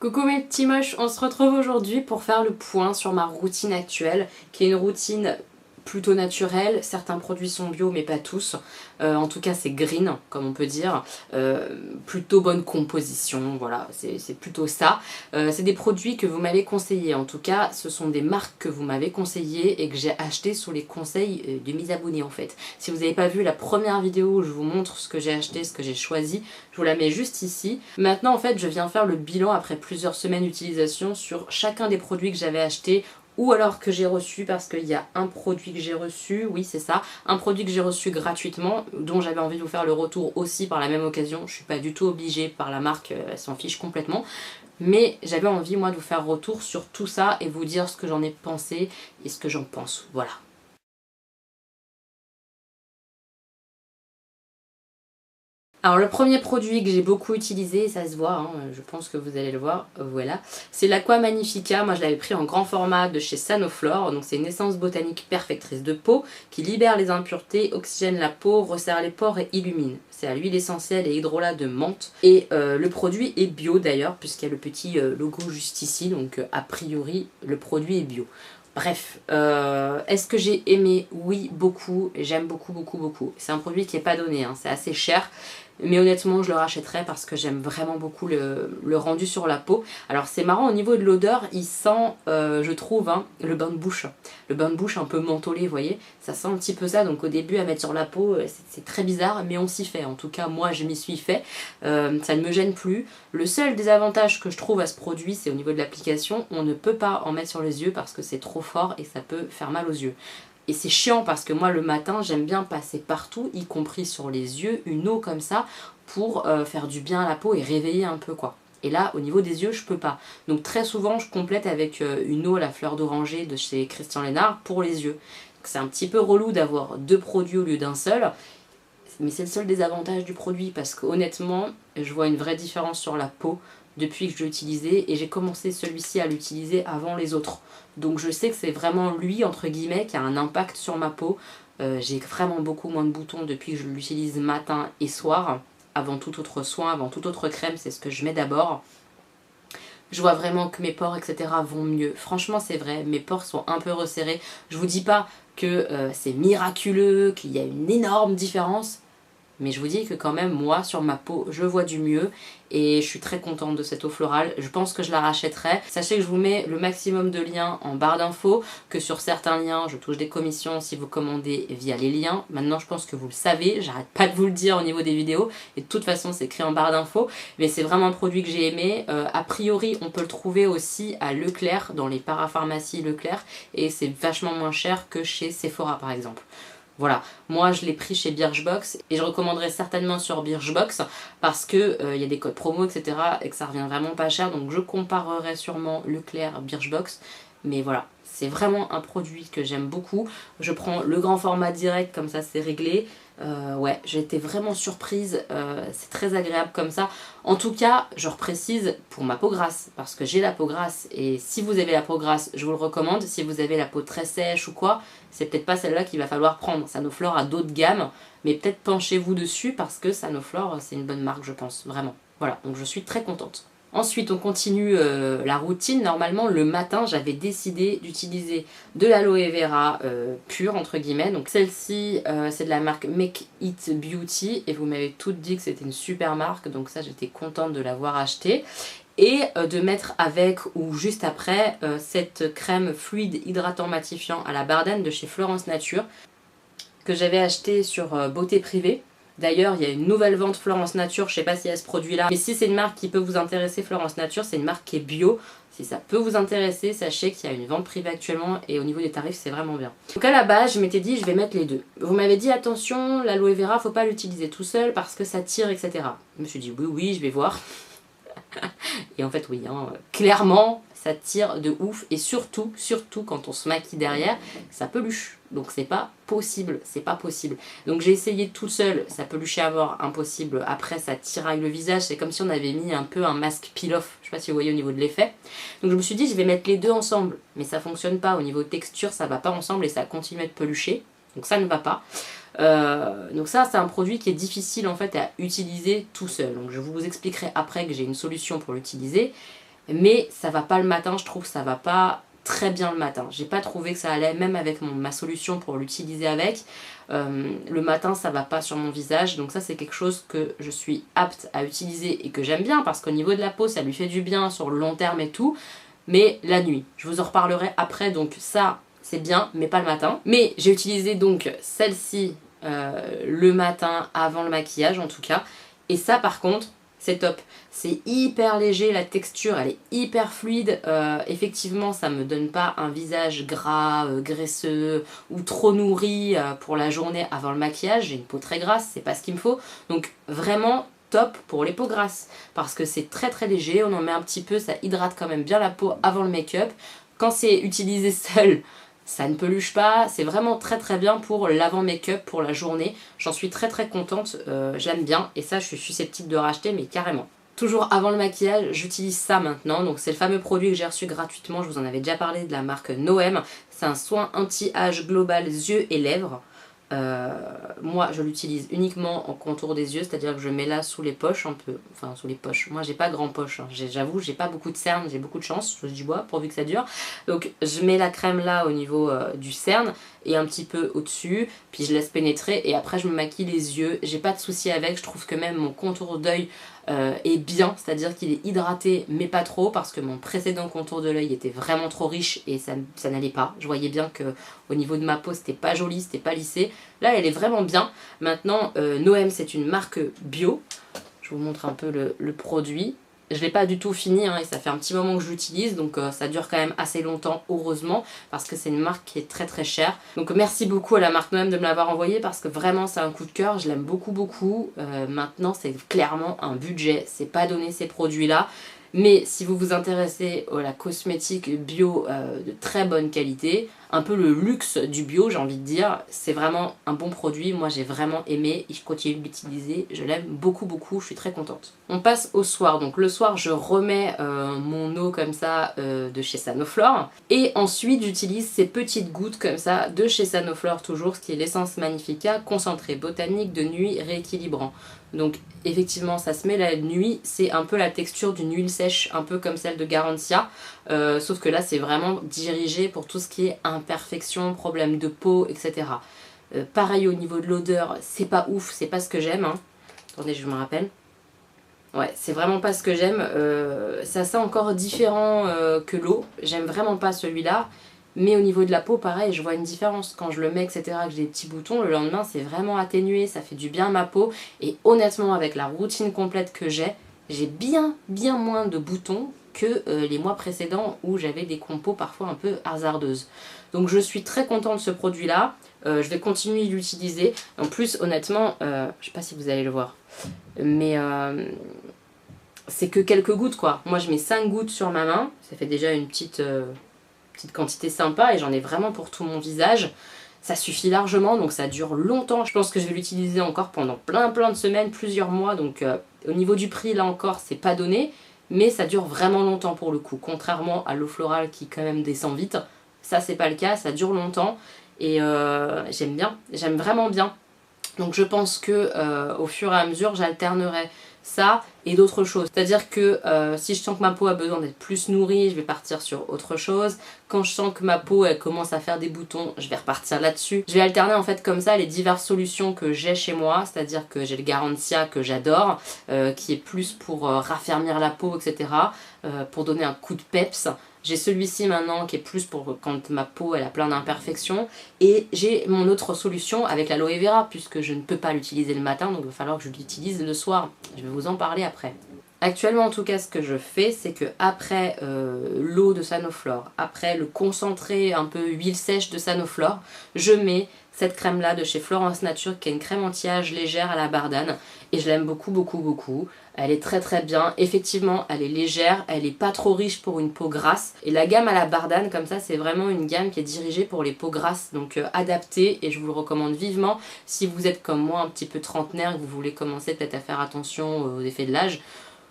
Coucou mes petits moches, on se retrouve aujourd'hui pour faire le point sur ma routine actuelle, qui est une routine plutôt naturelle. Certains produits sont bio mais pas tous, en tout cas c'est green comme on peut dire, plutôt bonne composition, voilà c'est plutôt ça. C'est des produits que vous m'avez conseillés, en tout cas ce sont des marques que vous m'avez conseillées et que j'ai acheté sous les conseils de mes abonnés en fait. Si vous n'avez pas vu la première vidéo où je vous montre ce que j'ai acheté, ce que j'ai choisi, je vous la mets juste ici. Maintenant en fait je viens faire le bilan après plusieurs semaines d'utilisation sur chacun des produits que j'avais achetés ou alors que j'ai reçu, parce qu'il y a un produit que j'ai reçu, oui c'est ça, un produit que j'ai reçu gratuitement, dont j'avais envie de vous faire le retour aussi par la même occasion. Je suis pas du tout obligée par la marque, elle s'en fiche complètement. Mais j'avais envie moi de vous faire retour sur tout ça et vous dire ce que j'en ai pensé et ce que j'en pense, voilà. Alors le premier produit que j'ai beaucoup utilisé, ça se voit, hein, je pense que vous allez le voir, voilà. C'est l'Aqua Magnifica, moi je l'avais pris en grand format de chez Sanoflore, donc c'est une essence botanique perfectrice de peau qui libère les impuretés, oxygène la peau, resserre les pores et illumine. C'est à l'huile essentielle et hydrolat de menthe et le produit est bio d'ailleurs puisqu'il y a le petit logo juste ici, donc a priori le produit est bio. Bref, est-ce que j'ai aimé? Oui, beaucoup, j'aime beaucoup. C'est un produit qui n'est pas donné, hein, c'est assez cher. Mais honnêtement je le rachèterai parce que j'aime vraiment beaucoup le rendu sur la peau. Alors c'est marrant, au niveau de l'odeur, il sent, je trouve, hein, le bain de bouche. Le bain de bouche un peu mentholé, vous voyez. Ça sent un petit peu ça, donc au début à mettre sur la peau, c'est très bizarre, mais on s'y fait. En tout cas moi je m'y suis fait, ça ne me gêne plus. Le seul désavantage que je trouve à ce produit, c'est au niveau de l'application, on ne peut pas en mettre sur les yeux parce que c'est trop fort et ça peut faire mal aux yeux. Et c'est chiant parce que moi le matin j'aime bien passer partout, y compris sur les yeux, une eau comme ça pour faire du bien à la peau et réveiller un peu quoi. Et là au niveau des yeux je peux pas. Donc très souvent je complète avec une eau à la fleur d'oranger de chez Christian Lennart pour les yeux. C'est un petit peu relou d'avoir deux produits au lieu d'un seul. Mais c'est le seul désavantage du produit parce que honnêtement je vois une vraie différence sur la peau depuis que je l'ai utilisé et j'ai commencé celui-ci à l'utiliser avant les autres. Donc je sais que c'est vraiment lui entre guillemets qui a un impact sur ma peau. J'ai vraiment beaucoup moins de boutons depuis que je l'utilise matin et soir. Avant tout autre soin, avant toute autre crème, c'est ce que je mets d'abord. Je vois vraiment que mes pores etc vont mieux. Franchement c'est vrai, mes pores sont un peu resserrés. Je vous dis pas que c'est miraculeux, qu'il y a une énorme différence. Mais je vous dis que quand même, moi, sur ma peau, je vois du mieux. Et je suis très contente de cette eau florale. Je pense que je la rachèterai. Sachez que je vous mets le maximum de liens en barre d'infos. Que sur certains liens, je touche des commissions si vous commandez via les liens. Maintenant, je pense que vous le savez. J'arrête pas de vous le dire au niveau des vidéos. Et de toute façon, c'est écrit en barre d'infos. Mais c'est vraiment un produit que j'ai aimé. A priori, on peut le trouver aussi à Leclerc, dans les parapharmacies Leclerc. Et c'est vachement moins cher que chez Sephora, par exemple. Voilà, moi je l'ai pris chez Birchbox et je recommanderais certainement sur Birchbox parce que y a des codes promo etc et que ça revient vraiment pas cher, donc je comparerai sûrement Leclerc Birchbox. Mais voilà, c'est vraiment un produit que j'aime beaucoup. Je prends le grand format direct, comme ça c'est réglé. Ouais, j'ai été vraiment surprise, c'est très agréable comme ça. En tout cas, je reprécise pour ma peau grasse, parce que j'ai la peau grasse et si vous avez la peau grasse, je vous le recommande. Si vous avez la peau très sèche ou quoi, c'est peut-être pas celle-là qu'il va falloir prendre. Sanoflore a d'autres gammes, mais peut-être penchez-vous dessus parce que Sanoflore c'est une bonne marque je pense, vraiment. Voilà, donc je suis très contente. Ensuite on continue la routine. Normalement le matin j'avais décidé d'utiliser de l'aloe vera pure entre guillemets. Donc celle-ci c'est de la marque Make It Beauty et vous m'avez toutes dit que c'était une super marque, donc ça j'étais contente de l'avoir achetée. Et de mettre avec ou juste après cette crème fluide hydratant matifiant à la Bardane de chez Florence Nature que j'avais acheté sur Beauté Privée. D'ailleurs, il y a une nouvelle vente Florence Nature, je sais pas s'il y a ce produit-là. Mais si c'est une marque qui peut vous intéresser, Florence Nature, c'est une marque qui est bio. Si ça peut vous intéresser, sachez qu'il y a une vente privée actuellement et au niveau des tarifs, c'est vraiment bien. Donc à la base, je m'étais dit, je vais mettre les deux. Vous m'avez dit, attention, l'aloe vera, faut pas l'utiliser tout seul parce que ça tire, etc. Je me suis dit, oui, je vais voir. Et en fait, oui, hein, clairement, ça tire de ouf. Et surtout quand on se maquille derrière, ça peluche. Donc c'est pas possible, c'est pas possible. Donc j'ai essayé tout seul, ça peluchait à mort, impossible. Après ça tiraille le visage, c'est comme si on avait mis un peu un masque peel-off. Je sais pas si vous voyez au niveau de l'effet. Donc je me suis dit je vais mettre les deux ensemble. Mais ça fonctionne pas, au niveau texture ça va pas ensemble et ça continue à être peluché. Donc ça ne va pas. Donc ça c'est un produit qui est difficile en fait à utiliser tout seul. Donc je vous expliquerai après que j'ai une solution pour l'utiliser. mais ça va pas le matin, je trouve, ça va pas très bien le matin. J'ai pas trouvé que ça allait, même avec ma solution pour l'utiliser avec. Le matin, ça va pas sur mon visage, donc ça c'est quelque chose que je suis apte à utiliser et que j'aime bien parce qu'au niveau de la peau, ça lui fait du bien sur le long terme et tout, mais la nuit. Je vous en reparlerai après, donc ça c'est bien, mais pas le matin. Mais j'ai utilisé donc celle-ci le matin avant le maquillage en tout cas, et ça par contre, c'est top. C'est hyper léger, la texture elle est hyper fluide. Effectivement, ça me donne pas un visage gras, graisseux ou trop nourri pour la journée avant le maquillage. J'ai une peau très grasse, c'est pas ce qu'il me faut. Donc vraiment top pour les peaux grasses parce que c'est très très léger, on en met un petit peu, ça hydrate quand même bien la peau avant le make-up. Quand c'est utilisé seul, ça ne peluche pas, c'est vraiment très très bien pour l'avant make-up, pour la journée. J'en suis très très contente, j'aime bien et ça je suis susceptible de racheter mais carrément. Toujours avant le maquillage, j'utilise ça maintenant, donc c'est le fameux produit que j'ai reçu gratuitement, je vous en avais déjà parlé, de la marque Noem. C'est un soin anti-âge global yeux et lèvres. Moi je l'utilise uniquement en contour des yeux, c'est-à-dire que je mets là sous les poches un peu, enfin sous les poches, moi j'ai pas grand poche, hein. J'avoue j'ai pas beaucoup de cernes, j'ai beaucoup de chance, je du bois pourvu que ça dure, donc je mets la crème là au niveau du cerne et un petit peu au dessus, puis je laisse pénétrer et après je me maquille les yeux, j'ai pas de souci avec, je trouve que même mon contour d'œil est bien, c'est-à-dire qu'il est hydraté mais pas trop parce que mon précédent contour de l'œil était vraiment trop riche et ça n'allait pas. Je voyais bien que au niveau de ma peau c'était pas joli, c'était pas lissé. Là elle est vraiment bien. Maintenant Noem c'est une marque bio. Je vous montre un peu le produit. Je l'ai pas du tout fini hein, et ça fait un petit moment que je l'utilise donc ça dure quand même assez longtemps heureusement parce que c'est une marque qui est très très chère. Donc merci beaucoup à la marque Noem de me l'avoir envoyé parce que vraiment c'est un coup de cœur, je l'aime beaucoup beaucoup. Maintenant c'est clairement un budget, c'est pas donné ces produits là. Mais si vous vous intéressez à la cosmétique bio de très bonne qualité, un peu le luxe du bio j'ai envie de dire, c'est vraiment un bon produit, moi j'ai vraiment aimé et je continue de l'utiliser, je l'aime beaucoup beaucoup, je suis très contente. On passe au soir, donc le soir je remets mon eau comme ça de chez Sanoflore et ensuite j'utilise ces petites gouttes comme ça de chez Sanoflore toujours, ce qui est l'essence Magnifica concentré botanique de nuit rééquilibrant. Donc effectivement ça se met la nuit, c'est un peu la texture d'une huile sèche, un peu comme celle de Garantia, sauf que là c'est vraiment dirigé pour tout ce qui est imperfection, problème de peau, etc. Pareil au niveau de l'odeur, c'est pas ouf, c'est pas ce que j'aime. Hein. Attendez, je me rappelle. Ouais, c'est vraiment pas ce que j'aime. Ça sent encore différent que l'eau, j'aime vraiment pas celui-là. Mais au niveau de la peau, pareil, je vois une différence. Quand je le mets, etc., que j'ai des petits boutons, le lendemain, c'est vraiment atténué, ça fait du bien à ma peau. Et honnêtement, avec la routine complète que j'ai bien moins de boutons que les mois précédents où j'avais des compos parfois un peu hasardeuses. Donc je suis très contente de ce produit-là. Je vais continuer de l'utiliser. En plus, honnêtement, je sais pas si vous allez le voir, mais c'est que quelques gouttes, quoi. Moi, je mets 5 gouttes sur ma main. Ça fait déjà une petite quantité sympa et j'en ai vraiment pour tout mon visage. Ça suffit largement, donc ça dure longtemps. Je pense que je vais l'utiliser encore pendant plein de semaines, plusieurs mois. Donc au niveau du prix, là encore, c'est pas donné. Mais ça dure vraiment longtemps pour le coup. Contrairement à l'eau florale qui quand même descend vite. Ça, c'est pas le cas, ça dure longtemps. Et j'aime bien, j'aime vraiment bien. Donc je pense que au fur et à mesure, j'alternerai ça et d'autres choses. C'est-à-dire que si je sens que ma peau a besoin d'être plus nourrie, je vais partir sur autre chose. Quand je sens que ma peau elle commence à faire des boutons, je vais repartir là-dessus. Je vais alterner en fait comme ça les diverses solutions que j'ai chez moi, c'est-à-dire que j'ai le Garantia que j'adore, qui est plus pour raffermir la peau, etc. Pour donner un coup de peps. J'ai celui-ci maintenant qui est plus pour quand ma peau elle a plein d'imperfections. Et j'ai mon autre solution avec l'aloe vera puisque je ne peux pas l'utiliser le matin, donc il va falloir que je l'utilise le soir. Je vais vous en parler après. Actuellement en tout cas ce que je fais c'est que après l'eau de Sanoflore, après le concentré un peu huile sèche de Sanoflore, je mets cette crème là de chez Florence Nature qui est une crème anti-âge légère à la bardane et je l'aime beaucoup beaucoup beaucoup. Elle est très très bien, effectivement elle est légère, elle est pas trop riche pour une peau grasse et la gamme à la bardane comme ça c'est vraiment une gamme qui est dirigée pour les peaux grasses donc adaptée et je vous le recommande vivement si vous êtes comme moi un petit peu trentenaire et que vous voulez commencer peut-être à faire attention aux effets de l'âge.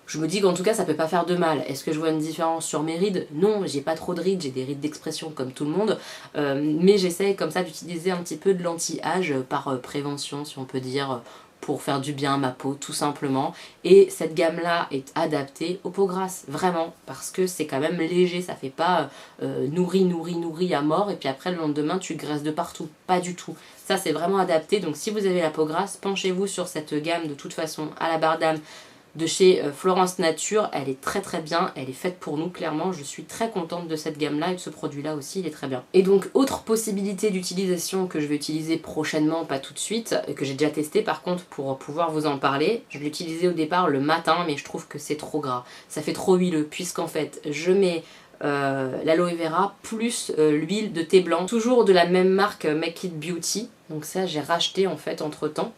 Je me dis qu'en tout cas ça peut pas faire de mal. Est-ce que je vois une différence sur mes rides? Non, j'ai pas trop de rides, j'ai des rides d'expression comme tout le monde. Mais j'essaye comme ça d'utiliser un petit peu de l'anti-âge par prévention si on peut dire, pour faire du bien à ma peau tout simplement. Et cette gamme là est adaptée aux peaux grasses, vraiment, parce que c'est quand même léger, ça fait pas nourri à mort et puis après le lendemain tu graisses de partout, pas du tout. Ça c'est vraiment adapté, donc si vous avez la peau grasse, penchez-vous sur cette gamme de toute façon à la barre d'âme de chez Florence Nature, elle est très bien, elle est faite pour nous clairement, je suis très contente de cette gamme là et de ce produit là aussi, il est très bien. Et donc autre possibilité d'utilisation que je vais utiliser prochainement, pas tout de suite, que j'ai déjà testé par contre pour pouvoir vous en parler, je l'utilisais au départ le matin mais je trouve que c'est trop gras, ça fait trop huileux puisqu'en fait je mets l'aloe vera plus l'huile de thé blanc, toujours de la même marque Make It Beauty, donc ça j'ai racheté en fait entre temps.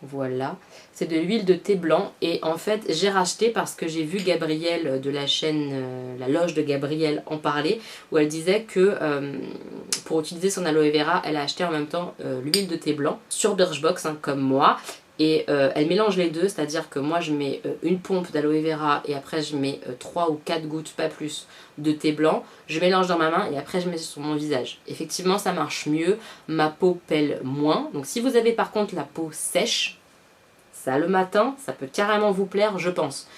Voilà, c'est de l'huile de thé blanc et en fait j'ai racheté parce que j'ai vu Gabrielle de la chaîne La Loge de Gabrielle en parler, où elle disait que pour utiliser son aloe vera elle a acheté en même temps l'huile de thé blanc sur Birchbox hein, comme moi, et elle mélange les deux, c'est à dire que moi je mets une pompe d'aloe vera et après je mets 3 ou 4 gouttes, pas plus, de thé blanc, je mélange dans ma main et après je mets sur mon visage. Effectivement ça marche mieux, ma peau pèle moins, donc si vous avez par contre la peau sèche, ça le matin, ça peut carrément vous plaire je pense.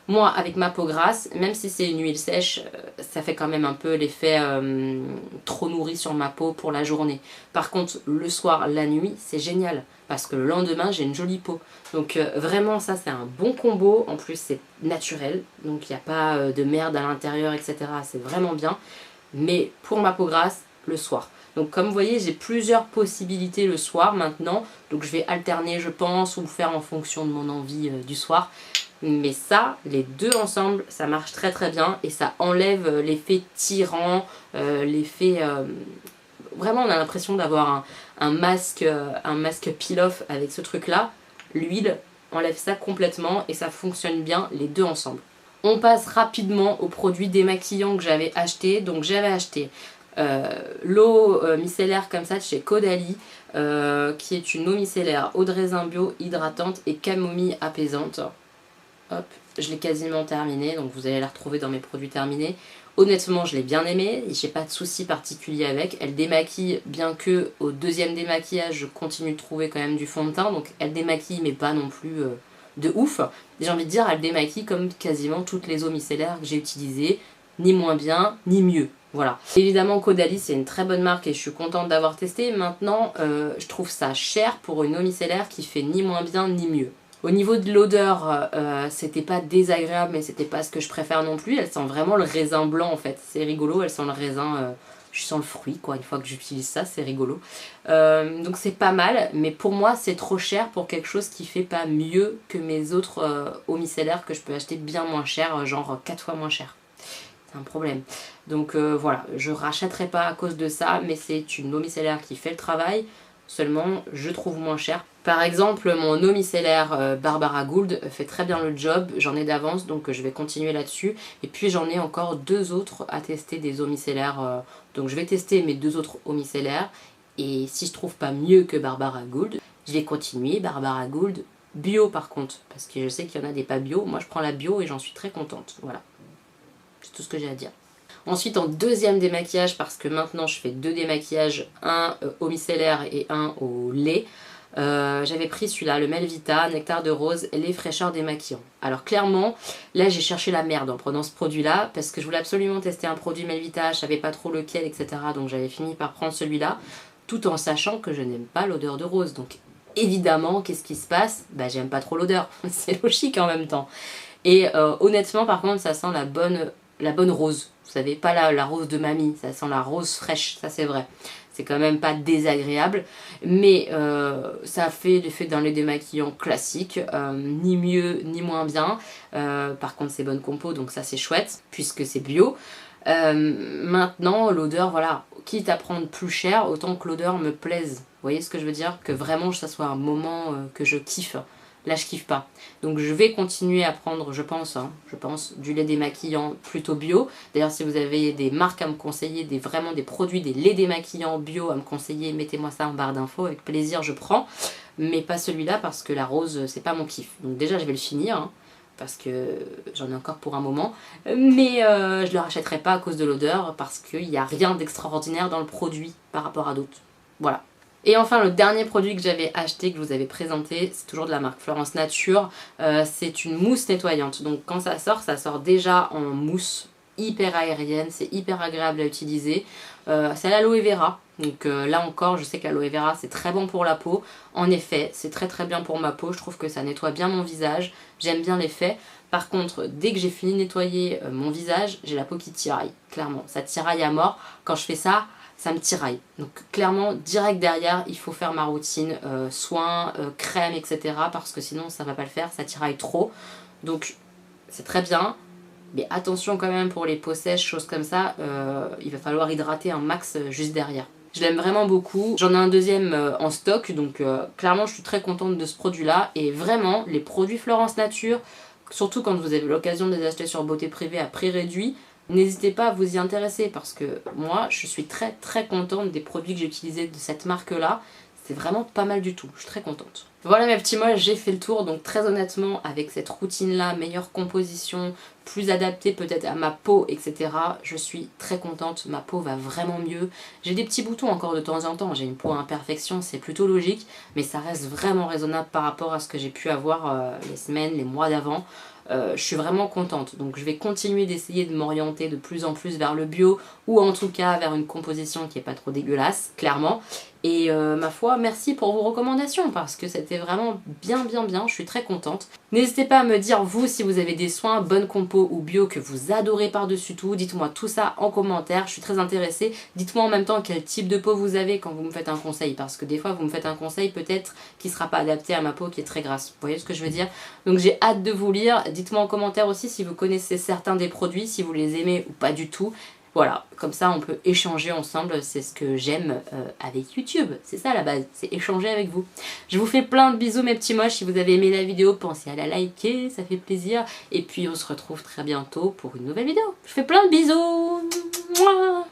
Moi avec ma peau grasse, même si c'est une huile sèche, ça fait quand même un peu l'effet trop nourri sur ma peau pour la journée. Par contre le soir, la nuit, c'est génial parce que le lendemain j'ai une jolie peau. Donc vraiment ça c'est un bon combo, en plus c'est naturel, donc il n'y a pas de merde à l'intérieur etc. C'est vraiment bien, mais pour ma peau grasse, le soir. Donc comme vous voyez j'ai plusieurs possibilités le soir maintenant, donc je vais alterner je pense ou faire en fonction de mon envie du soir. Mais ça, les deux ensemble, ça marche très bien et ça enlève l'effet tirant, l'effet... vraiment on a l'impression d'avoir un masque peel-off avec ce truc là. L'huile enlève ça complètement et ça fonctionne bien les deux ensemble. On passe rapidement aux produits démaquillants que j'avais acheté. Donc j'avais acheté l'eau micellaire comme ça de chez Caudalie, qui est une eau micellaire eau de raisin bio hydratante et camomille apaisante. Hop, je l'ai quasiment terminée, donc vous allez la retrouver dans mes produits terminés. Honnêtement, je l'ai bien aimée, j'ai pas de souci particulier avec. Elle démaquille, bien que au deuxième démaquillage, je continue de trouver quand même du fond de teint. Donc elle démaquille, mais pas non plus de ouf. J'ai envie de dire, elle démaquille comme quasiment toutes les eaux micellaires que j'ai utilisées. Ni moins bien, ni mieux. Voilà. Évidemment, Caudalie, c'est une très bonne marque et je suis contente d'avoir testé. Maintenant, je trouve ça cher pour une eau micellaire qui fait ni moins bien, ni mieux. Au niveau de l'odeur, c'était pas désagréable, mais c'était pas ce que je préfère non plus. Elle sent vraiment le raisin blanc en fait. C'est rigolo, elle sent le raisin, je sens le fruit quoi, une fois que j'utilise ça, c'est rigolo. Donc c'est pas mal, mais pour moi c'est trop cher pour quelque chose qui fait pas mieux que mes autres eaux micellaires que je peux acheter bien moins cher, genre 4 fois moins cher. C'est un problème. Donc voilà, je rachèterai pas à cause de ça, mais c'est une eau micellaire qui fait le travail. Seulement je trouve moins cher. Par exemple mon eau micellaire Barbara Gould fait très bien le job, j'en ai d'avance donc je vais continuer là-dessus. Et puis j'en ai encore deux autres à tester des eaux micellaires, donc je vais tester mes deux autres eaux micellaires. Et si je trouve pas mieux que Barbara Gould, je vais continuer Barbara Gould bio par contre. Parce que je sais qu'il y en a des pas bio, moi je prends la bio et j'en suis très contente, voilà. C'est tout ce que j'ai à dire. Ensuite en deuxième démaquillage, parce que maintenant je fais deux démaquillages, un au micellaire et un au lait, j'avais pris celui-là, le Melvita, Nectar de Rose, les fraîcheurs démaquillants. Alors clairement, là j'ai cherché la merde en prenant ce produit-là, parce que je voulais absolument tester un produit Melvita, je savais pas trop lequel, etc. Donc j'avais fini par prendre celui-là, tout en sachant que je n'aime pas l'odeur de rose. Donc évidemment, qu'est-ce qui se passe? Bah j'aime pas trop l'odeur, c'est logique en même temps. Et honnêtement par contre ça sent la bonne rose. Vous savez, pas la rose de mamie, ça sent la rose fraîche, ça c'est vrai. C'est quand même pas désagréable, mais ça fait l'effet d'un lait démaquillant classique, ni mieux ni moins bien. Par contre c'est bonne compo, donc ça c'est chouette, puisque c'est bio. Maintenant l'odeur, voilà, quitte à prendre plus cher, autant que l'odeur me plaise. Vous voyez ce que je veux dire? Que vraiment ça soit un moment que je kiffe. Là je kiffe pas. Donc je vais continuer à prendre, je pense, du lait démaquillant plutôt bio. D'ailleurs si vous avez des marques à me conseiller, vraiment des produits, des laits démaquillants bio à me conseiller, mettez-moi ça en barre d'infos, avec plaisir je prends. Mais pas celui-là parce que la rose c'est pas mon kiff. Donc déjà je vais le finir, hein, parce que j'en ai encore pour un moment. Mais je le rachèterai pas à cause de l'odeur, parce qu'il n'y a rien d'extraordinaire dans le produit par rapport à d'autres. Voilà. Et enfin le dernier produit que j'avais acheté, que je vous avais présenté, c'est toujours de la marque Florence Nature. C'est une mousse nettoyante. Donc quand ça sort déjà en mousse hyper aérienne, c'est hyper agréable à utiliser. C'est à l'aloe vera. Donc là encore, je sais que l'aloe vera c'est très bon pour la peau. En effet, c'est très très bien pour ma peau. Je trouve que ça nettoie bien mon visage. J'aime bien l'effet. Par contre, dès que j'ai fini de nettoyer mon visage, j'ai la peau qui tiraille. Clairement, ça tiraille à mort. Quand je fais ça, ça me tiraille. Donc clairement, direct derrière, il faut faire ma routine soins, crème, etc. Parce que sinon, ça va pas le faire, ça tiraille trop. Donc c'est très bien. Mais attention quand même pour les peaux sèches, choses comme ça, il va falloir hydrater un max juste derrière. Je l'aime vraiment beaucoup. J'en ai un deuxième en stock, donc clairement je suis très contente de ce produit-là. Et vraiment, les produits Florence Nature, surtout quand vous avez l'occasion de les acheter sur Beauté Privée à prix réduit, n'hésitez pas à vous y intéresser parce que moi je suis très très contente des produits que j'ai utilisés de cette marque là. C'est vraiment pas mal du tout, je suis très contente. Voilà mes petits mois, j'ai fait le tour, donc très honnêtement avec cette routine là, meilleure composition, plus adaptée peut-être à ma peau, etc. Je suis très contente, ma peau va vraiment mieux. J'ai des petits boutons encore de temps en temps, j'ai une peau à imperfection, c'est plutôt logique, mais ça reste vraiment raisonnable par rapport à ce que j'ai pu avoir les semaines, les mois d'avant. Je suis vraiment contente, donc je vais continuer d'essayer de m'orienter de plus en plus vers le bio ou en tout cas vers une composition qui est pas trop dégueulasse, clairement. Et ma foi, merci pour vos recommandations parce que c'était vraiment bien, je suis très contente. N'hésitez pas à me dire vous si vous avez des soins, bonne compo ou bio que vous adorez par-dessus tout. Dites-moi tout ça en commentaire, je suis très intéressée. Dites-moi en même temps quel type de peau vous avez quand vous me faites un conseil parce que des fois vous me faites un conseil peut-être qui ne sera pas adapté à ma peau qui est très grasse. Vous voyez ce que je veux dire? Donc j'ai hâte de vous lire. Dites-moi en commentaire aussi si vous connaissez certains des produits, si vous les aimez ou pas du tout. Voilà, comme ça on peut échanger ensemble, c'est ce que j'aime avec YouTube, c'est ça la base, c'est échanger avec vous. Je vous fais plein de bisous mes petits moches, si vous avez aimé la vidéo, pensez à la liker, ça fait plaisir. Et puis on se retrouve très bientôt pour une nouvelle vidéo. Je fais plein de bisous. Mouah.